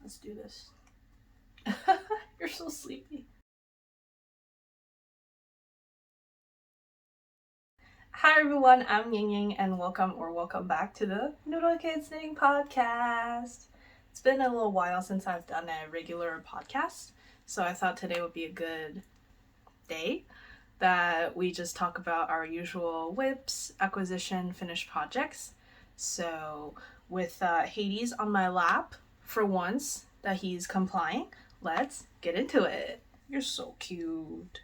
Let's do this. You're so sleepy. Hi everyone, I'm Ying Ying and welcome back to the Noodle Kids Knitting Podcast. It's been a little while since I've done a regular podcast, so I thought today would be a good day that we just talk about our usual whips, acquisition, finished projects. So with Hades on my lap, for once that he's complying, let's get into it. You're so cute.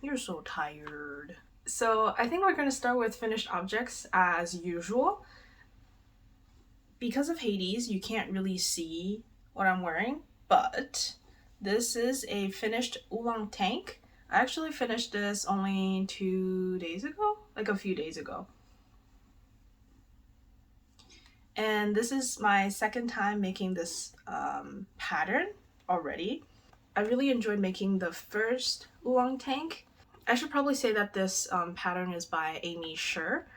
You're so tired. So I think we're going to start with finished objects as usual. Because of Hades, you can't really see what I'm wearing, but this is a finished Oolong tank. I actually finished this only 2 days ago, like a few days ago. And this is my second time making this pattern already. I really enjoyed making the first Oolong tank. I should probably say that this pattern is by Aimee Sher,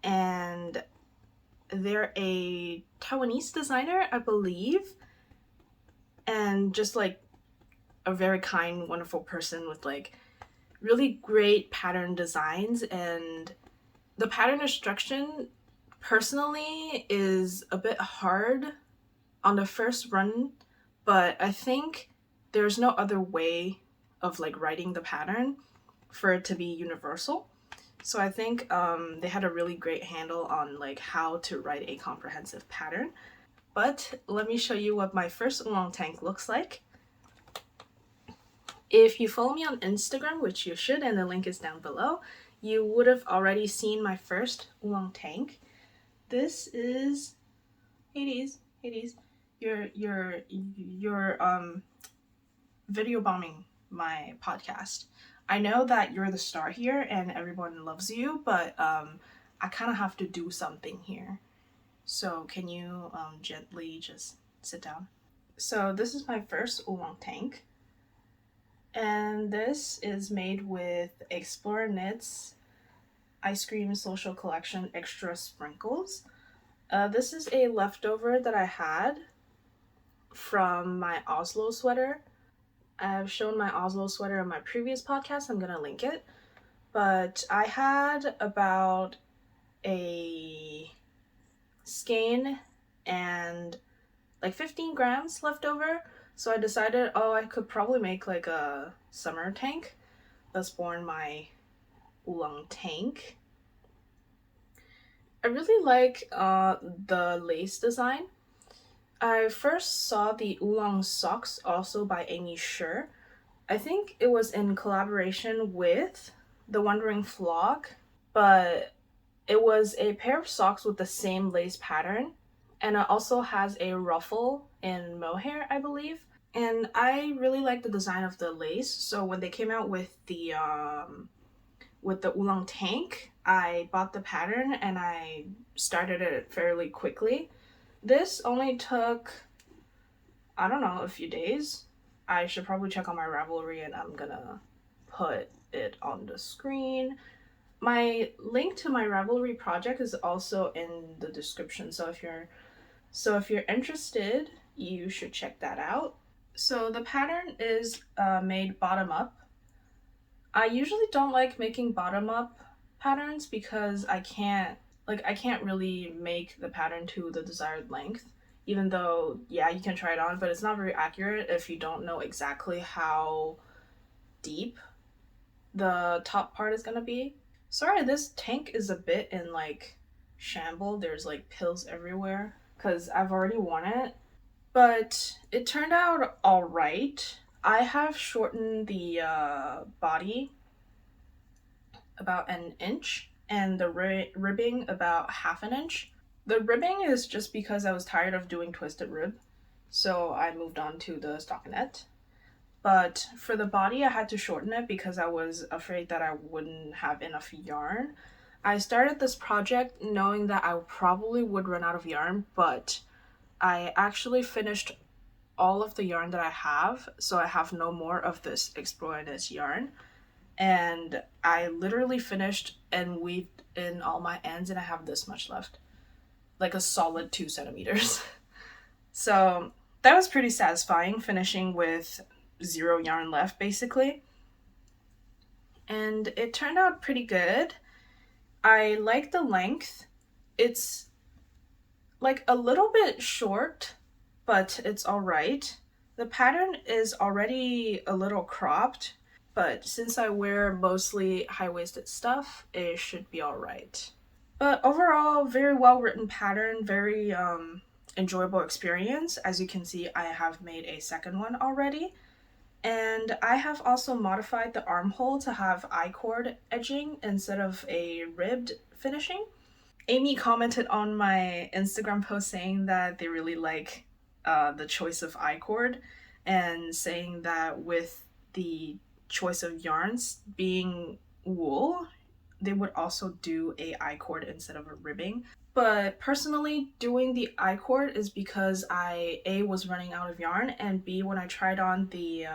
and they're a Taiwanese designer, I believe, and just like a very kind, wonderful person with like really great pattern designs. And the pattern instruction personally is a bit hard on the first run, but I think there's no other way of like writing the pattern for it to be universal. So I think they had a really great handle on like how to write a comprehensive pattern. But let me show you what my first Oolong tank looks like. If you follow me on Instagram, which you should, and the link is down below, you would have already seen my first Oolong tank. This is Hades. You're video bombing my podcast. I know that you're the star here and everyone loves you, but I kind of have to do something here. So can you gently just sit down? So this is my first Oolong tank. And this is made with Explorer Knits Ice Cream Social Collection Extra Sprinkles. This is a leftover that I had from my Oslo sweater. I've shown my Oslo sweater in my previous podcast. I'm gonna link it. But I had about a skein and like 15 grams left over. So I decided, I could probably make like a summer tank. Thus born my Oolong tank. I really like the lace design. I first saw the Oolong socks also by Aimee Sher. I think it was in collaboration with the Wandering Flock, but it was a pair of socks with the same lace pattern, and it also has a ruffle in mohair, I believe. And I really like the design of the lace, so when they came out with the Oolong tank, I bought the pattern and I started it fairly quickly. This only took, I don't know, a few days. I should probably check on my Ravelry and I'm gonna put it on the screen. My link to my Ravelry project is also in the description, so if you're interested, you should check that out. So the pattern is made bottom up. I usually don't like making bottom up patterns because I can't really make the pattern to the desired length, even though, yeah, you can try it on, but it's not very accurate if you don't know exactly how deep the top part is gonna be. Sorry, this tank is a bit in like shamble. There's like pills everywhere because I've already worn it, but it turned out all right. I have shortened the body about an inch and the ribbing about half an inch. The ribbing is just because I was tired of doing twisted rib, so I moved on to the stockinette. But for the body, I had to shorten it because I was afraid that I wouldn't have enough yarn. I started this project knowing that I probably would run out of yarn, but I actually finished all of the yarn that I have, so I have no more of this Explorer Knits yarn. And I literally finished and weaved in all my ends, and I have this much left. Like a solid 2 centimeters. So that was pretty satisfying, finishing with 0 yarn left basically. And it turned out pretty good. I like the length. It's like a little bit short, but it's alright. The pattern is already a little cropped, but since I wear mostly high-waisted stuff, it should be alright. But overall, very well written pattern, very enjoyable experience. As you can see, I have made a second one already. And I have also modified the armhole to have I-cord edging instead of a ribbed finishing. Aimee commented on my Instagram post saying that they really like the choice of I-cord, and saying that with the choice of yarns being wool, they would also do a I-cord instead of a ribbing. But personally, doing the I-cord is because I A, was running out of yarn, and B, when I tried on the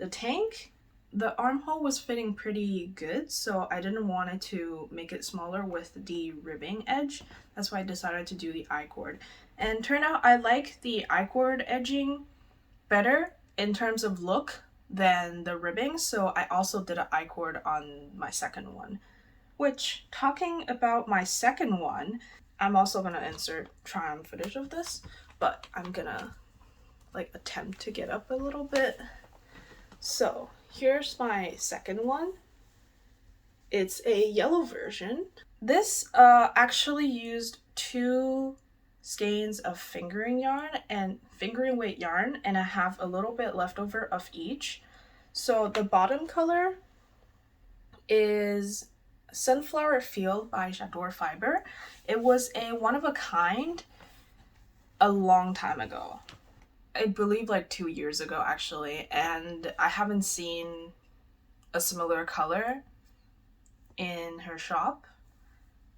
tank, the armhole was fitting pretty good, so I didn't want it to make it smaller with the ribbing edge. That's why I decided to do the I-cord. And turned out I like the I-cord edging better in terms of look than the ribbing, so I also did an I-cord on my second one. Which, talking about my second one, I'm also gonna insert try-on footage of this, but I'm gonna like attempt to get up a little bit. So here's my second one. It's a yellow version. This actually used 2 skeins of fingering yarn and fingering weight yarn, and I have a little bit left over of each. So the bottom color is Sunflower Field by J'adore Fiber. It was a one of a kind a long time ago. I believe like 2 years ago actually, and I haven't seen a similar color in her shop.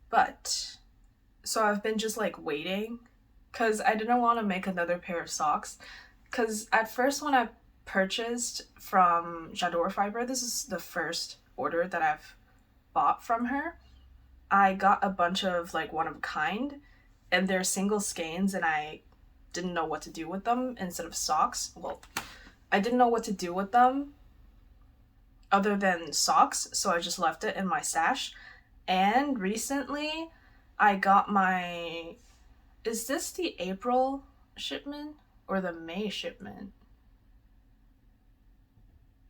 But so I've been just like waiting because I didn't want to make another pair of socks, because at first when I purchased from J'adore Fiber, this is the first order that I've bought from her, I got a bunch of like one of a kind, and they're single skeins, and I didn't know what to do with them instead of socks. Well, I didn't know what to do with them other than socks, so I just left it in my stash. And recently I got my, is this the April shipment or the May shipment?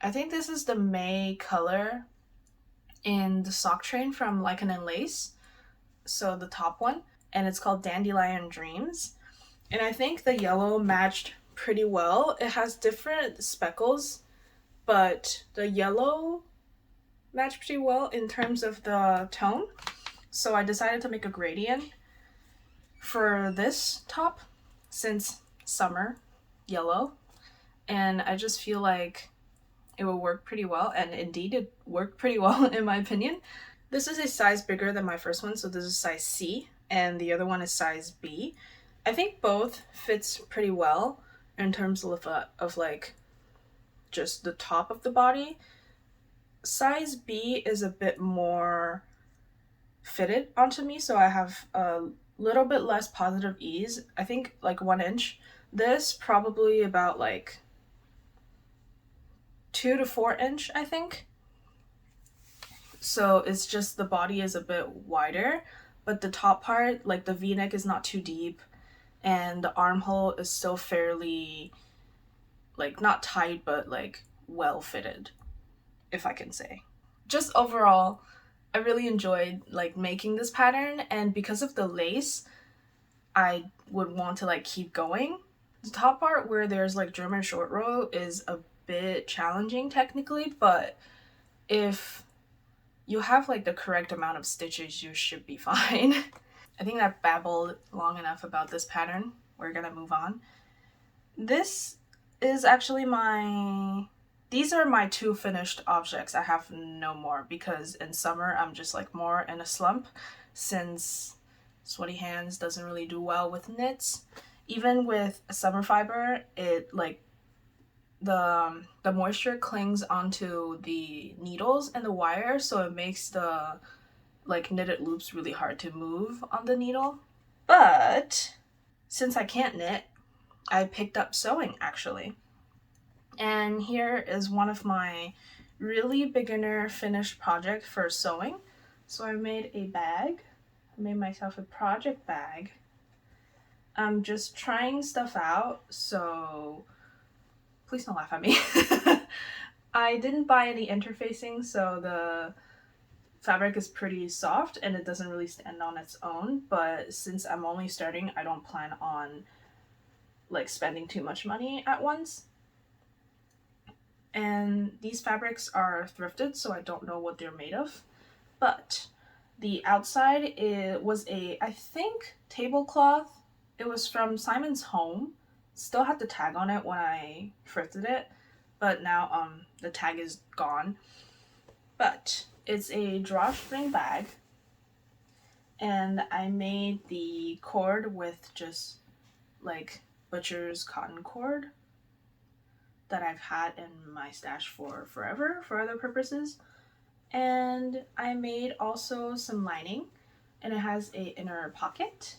I think this is the May color in the sock train from Lichen and Lace, so the top one, and it's called Dandelion Dreams. And I think the yellow matched pretty well. It has different speckles, but the yellow matched pretty well in terms of the tone. So I decided to make a gradient for this top since summer yellow, and I just feel like it will work pretty well, and indeed it worked pretty well in my opinion. This is a size bigger than my first one, so this is size C, and the other one is size B. I think both fits pretty well in terms of like just the top of the body. Size B is a bit more fitted onto me, so I have a little bit less positive ease. I think like 1 inch. This probably about like 2 to 4 inch, I think. So it's just the body is a bit wider, but the top part, like the V-neck, is not too deep, and the armhole is still fairly, like, not tight, but like well fitted, if I can say. Just overall, I really enjoyed like making this pattern, and because of the lace, I would want to like keep going. The top part where there's like German short row is a bit challenging technically, but if you have like the correct amount of stitches, you should be fine. I think I've babbled long enough about this pattern. We're gonna move on. This is actually these are my 2 finished objects. I have no more because in summer I'm just like more in a slump, since sweaty hands doesn't really do well with knits. Even with summer fiber, it like the moisture clings onto the needles and the wire, so it makes the like knitted loops really hard to move on the needle. But since I can't knit, I picked up sewing actually. And here is one of my really beginner finished project for sewing. So I made a bag. I made myself a project bag. I'm just trying stuff out, so please don't laugh at me. I didn't buy any interfacing, so the fabric is pretty soft and it doesn't really stand on its own, but since I'm only starting, I don't plan on like spending too much money at once. And these fabrics are thrifted, so I don't know what they're made of, but the outside was a, I think, tablecloth. It was from Simon's Home. Still had the tag on it when I thrifted it, but now the tag is gone. But it's a drawstring bag, and I made the cord with just like butcher's cotton cord that I've had in my stash for forever for other purposes. And I made also some lining, and it has a inner pocket.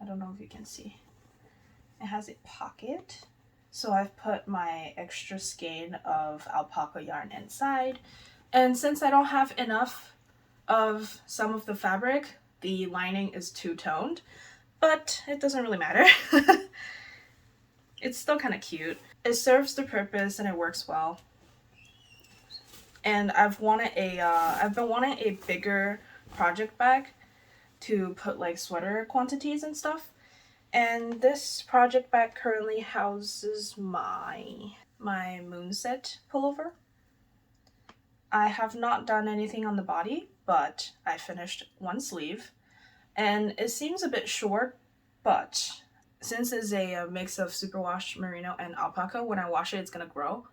I don't know if you can see. It has a pocket. So I've put my extra skein of alpaca yarn inside. And since I don't have enough of some of the fabric, the lining is two-toned, but it doesn't really matter. It's still kind of cute. It serves the purpose and it works well. And I've been wanting a bigger project bag to put like sweater quantities and stuff. And this project bag currently houses my moonset pullover. I have not done anything on the body, but I finished one sleeve. And it seems a bit short, but since it's a mix of superwash merino and alpaca, when I wash it, it's gonna grow.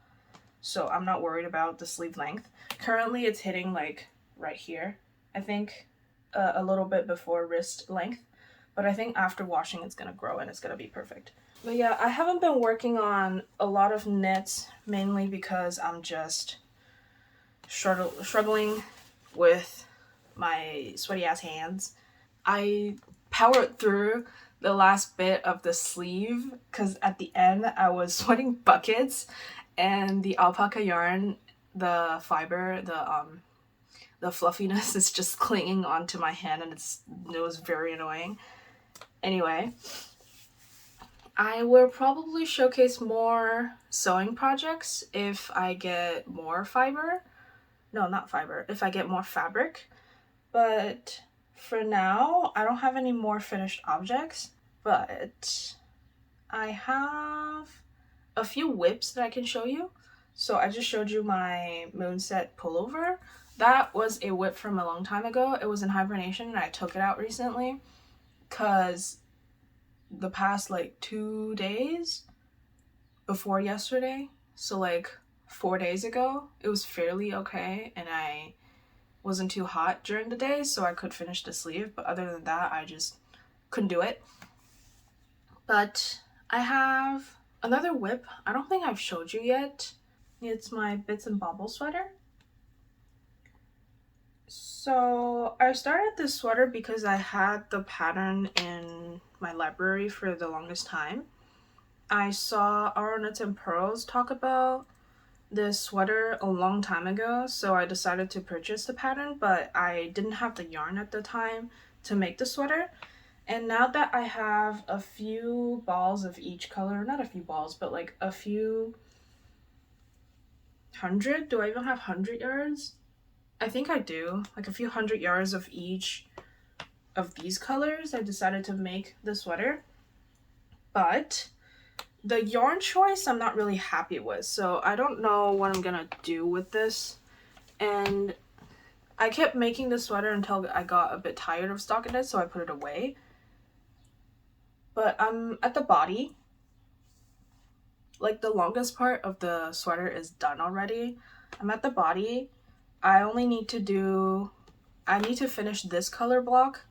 So I'm not worried about the sleeve length. Currently it's hitting like right here, I think, a little bit before wrist length, but I think after washing it's gonna grow and it's gonna be perfect. But yeah, I haven't been working on a lot of knits, mainly because I'm just struggling with my sweaty ass hands. I powered through the last bit of the sleeve because at the end I was sweating buckets, and the alpaca yarn, the fiber, the fluffiness is just clinging onto my hand, and it was very annoying. Anyway, I will probably showcase more sewing projects if I get more fiber. No, not fiber. If I get more fabric. But for now, I don't have any more finished objects, but I have a few whips that I can show you. So I just showed you my moonset pullover. That was a whip from a long time ago. It was in hibernation and I took it out recently because the past like 2 days before yesterday, so like 4 days ago, it was fairly okay and I wasn't too hot during the day, so I could finish the sleeve, but other than that I just couldn't do it. But I have another whip. I don't think I've showed you yet. It's my Bits and Bobble sweater. So I started this sweater because I had the pattern in my library for the longest time. I saw Our Knits and Pearls talk about this sweater a long time ago, so I decided to purchase the pattern, but I didn't have the yarn at the time to make the sweater. And now that I have a few balls of each color, not a few balls, but like a few hundred, do I even have 100 yards? I think I do, like a few 100 yards of each of these colors. I decided to make the sweater, but the yarn choice I'm not really happy with, so I don't know what I'm gonna do with this. And I kept making the sweater until I got a bit tired of stocking it, so I put it away. But I'm at the body. Like the longest part of the sweater is done already. I'm at the body. I need to finish this color block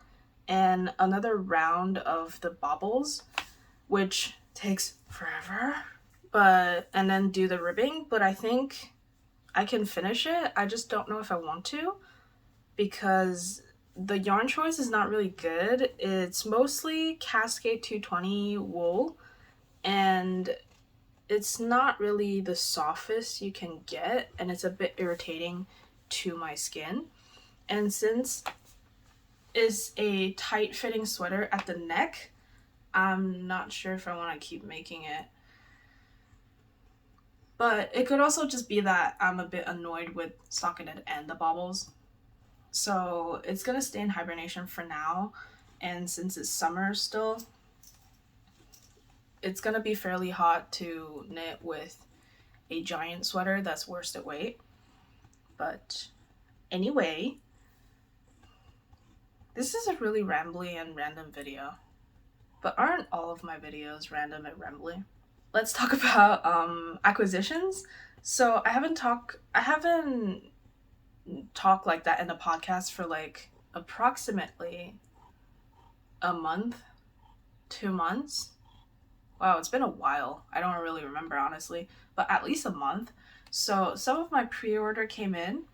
and another round of the bobbles, which takes forever, and then do the ribbing. But I think I can finish it. I just don't know if I want to, because the yarn choice is not really good. It's mostly Cascade 220 wool, and it's not really the softest you can get, and it's a bit irritating to my skin. And since it's a tight fitting sweater at the neck, I'm not sure if I want to keep making it. But it could also just be that I'm a bit annoyed with stockinette and the bobbles. So it's gonna stay in hibernation for now, and since it's summer still, it's gonna be fairly hot to knit with a giant sweater that's worsted weight. But anyway, this is a really rambly and random video. But aren't all of my videos random and rambly? Let's talk about acquisitions. So I haven't talked like that in the podcast for like approximately a month, 2 months. Wow, it's been a while. I don't really remember, honestly, but at least a month. So some of my pre-order came in,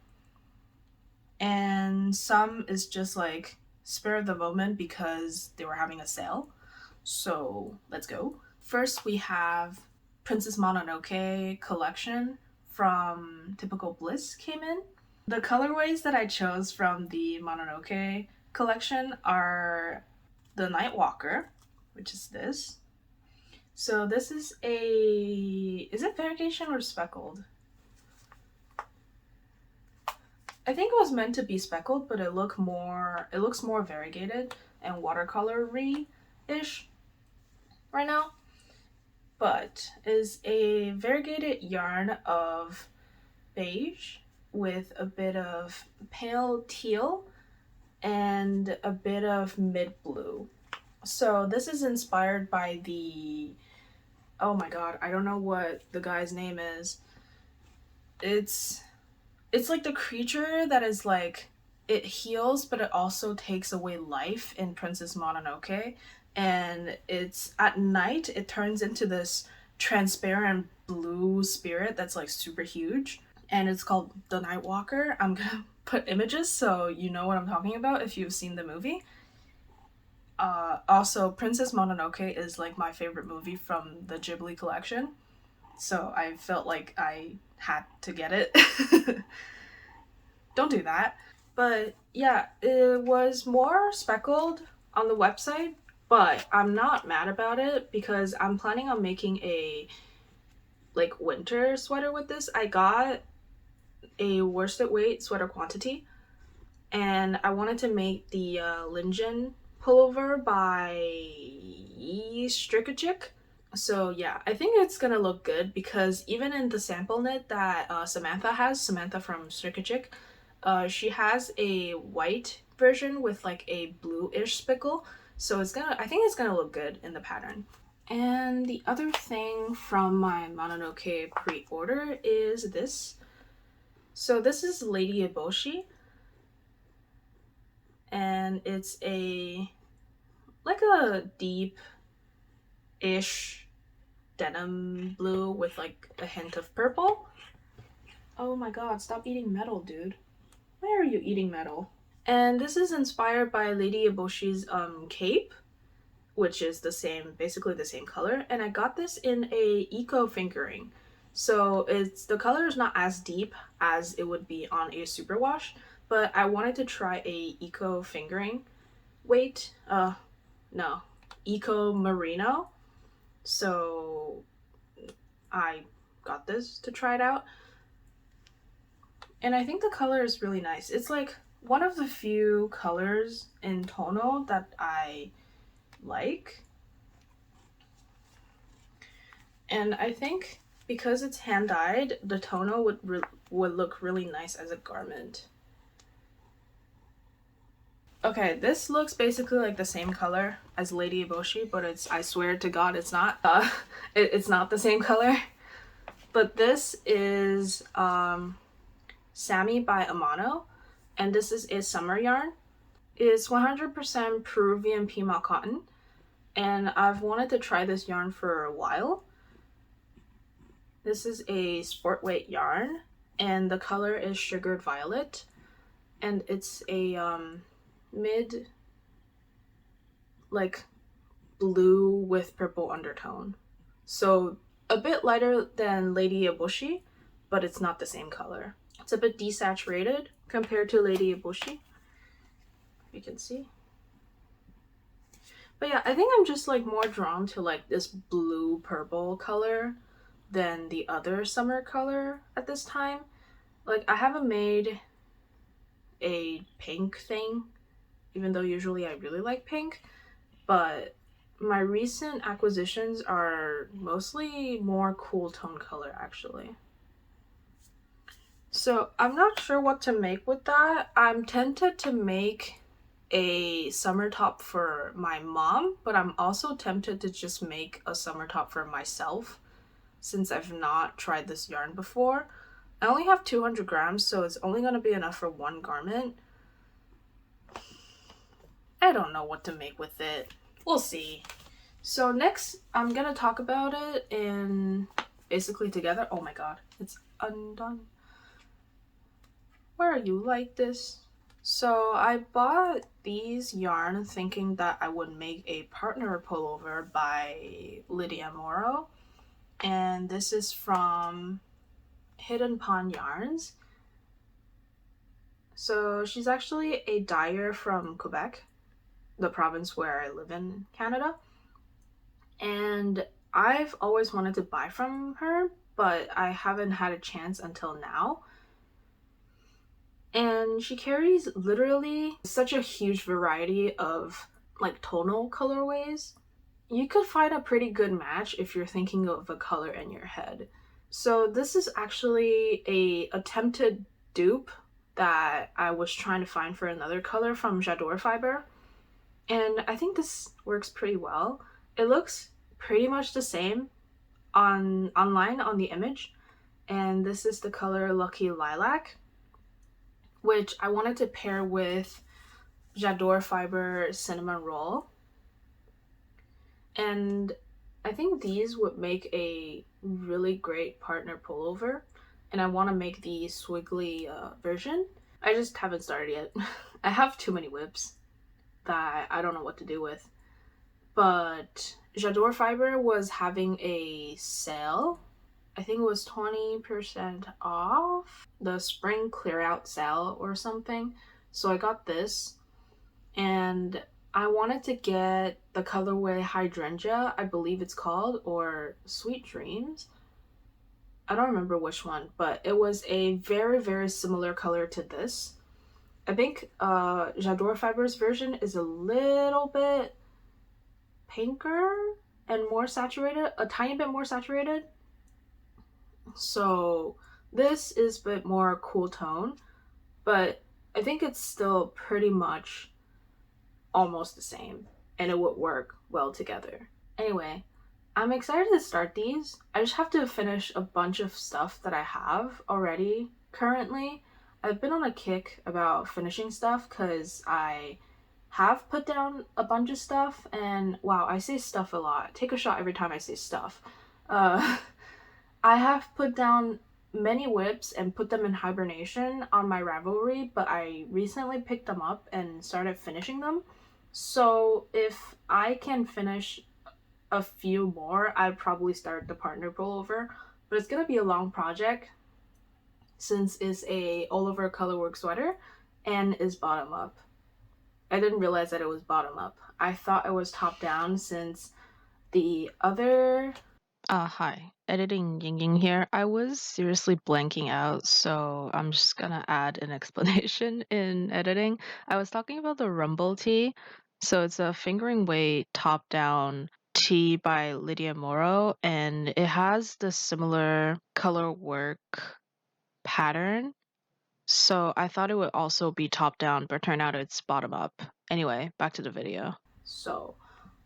and some is just like spur of the moment because they were having a sale. So let's go. First, we have Princess Mononoke collection from Typical Bliss came in. The colorways that I chose from the Mononoke collection are the Nightwalker, which is this. So this is it variegation or speckled? I think it was meant to be speckled, but it looks more variegated and watercolory-ish right now. But is a variegated yarn of beige with a bit of pale teal and a bit of mid blue. So this is inspired by the, oh my god, I don't know what the guy's name is. It's like the creature that is like, it heals but it also takes away life in Princess Mononoke, and it's at night it turns into this transparent blue spirit that's like super huge, and it's called the Nightwalker. I'm gonna put images so you know what I'm talking about if you've seen the movie. Also, Princess Mononoke is like my favorite movie from the Ghibli collection, so I felt like I had to get it. Don't do that. But yeah, it was more speckled on the website, but I'm not mad about it because I'm planning on making a like winter sweater with this. I got a worsted weight sweater quantity, and I wanted to make the Lichen pullover by Strickachik. So yeah, I think it's gonna look good because even in the sample knit that Samantha from Strickachik, she has a white version with like a bluish spickle. So I think it's gonna look good in the pattern. And the other thing from my Mononoke pre-order is this. So this is Lady Eboshi, and it's like a deep-ish denim blue with like a hint of purple. Oh my god, stop eating metal, dude. Why are you eating metal? And this is inspired by Lady Eboshi's cape, which is basically the same color. And I got this in a eco fingering. So the color is not as deep as it would be on a superwash, but I wanted to try a eco fingering weight. Eco merino. So I got this to try it out. And I think the color is really nice. It's like one of the few colors in tonal that I like. And I think because it's hand dyed, the tonal would look really nice as a garment. Okay, this looks basically like the same color as Lady Eboshi, but I swear to God, it's not. It's not the same color. But this is Sami by Amano, and this is a summer yarn. It's 100% Peruvian Pima cotton, and I've wanted to try this yarn for a while. This is a sport weight yarn, and the color is sugared violet, and it's a mid like blue with purple undertone. So a bit lighter than Lady Eboshi, but it's not the same color. It's a bit desaturated compared to Lady Eboshi. You can see. But yeah, I think I'm just like more drawn to like this blue purple color than the other summer color at this time. Like I haven't made a pink thing, even though usually I really like pink, but my recent acquisitions are mostly more cool tone color actually. So I'm not sure what to make with that. I'm tempted to make a summer top for my mom, but I'm also tempted to just make a summer top for myself since I've not tried this yarn before. I only have 200 grams, so it's only going to be enough for one garment. I don't know what to make with it. We'll see. So next, I'm going to talk about it in basically together. Oh my god, it's undone. Why are you like this? So I bought these yarn thinking that I would make a partner pullover by Lydia Morrow. And this is from Hidden Pond Yarns. So she's actually a dyer from Quebec, the province where I live in Canada. And I've always wanted to buy from her, but I haven't had a chance until now. And she carries literally such a huge variety of like tonal colorways. You could find a pretty good match if you're thinking of a color in your head. So this is actually a attempted dupe that I was trying to find for another color from J'adore Fiber. And I think this works pretty well. It looks pretty much the same online on the image. And this is the color Lucky Lilac, which I wanted to pair with J'adore Fiber Cinnamon Roll. And I think these would make a really great partner pullover. And I want to make the swiggly version. I just haven't started yet. I have too many whips that I don't know what to do with. But J'adore Fiber was having a sale. I think it was 20% off the spring clear out sale or something. So I got this, and I wanted to get the colorway Hydrangea, I believe it's called, or Sweet Dreams. I don't remember which one, but it was a very, very similar color to this. I think J'adore Fiber's version is a little bit pinker and more saturated, a tiny bit more saturated. So this is a bit more cool tone, but I think it's still pretty much almost the same, and it would work well together. Anyway, I'm excited to start these. I just have to finish a bunch of stuff that I have already currently. I've been on a kick about finishing stuff because I have put down a bunch of stuff, and wow, I say stuff a lot. Take a shot every time I say stuff. I have put down many whips and put them in hibernation on my Ravelry, but I recently picked them up and started finishing them. So if I can finish a few more, I'd probably start the partner pullover, but it's gonna be a long project since it's a all over colorwork sweater and is bottom up. I didn't realize that it was bottom up. I thought it was top down since the other hi. Editing Ying Ying here. I was seriously blanking out, so I'm just gonna add an explanation in editing. I was talking about the Rumble tee. So it's a fingering weight top down tee by Lydia Morrow, and it has the similar color work pattern. So I thought it would also be top down, but turned out it's bottom up. Anyway, back to the video. So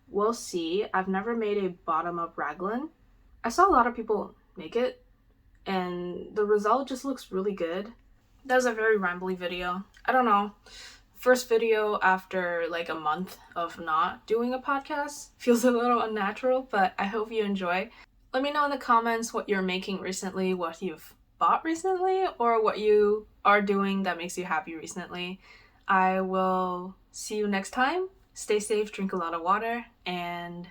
we'll see. I've never made a bottom up raglan. I saw a lot of people make it, and the result just looks really good. That was a very rambly video. I don't know. First video after like a month of not doing a podcast. Feels a little unnatural, but I hope you enjoy. Let me know in the comments what you're making recently, what you've bought recently, or what you are doing that makes you happy recently. I will see you next time. Stay safe, drink a lot of water, and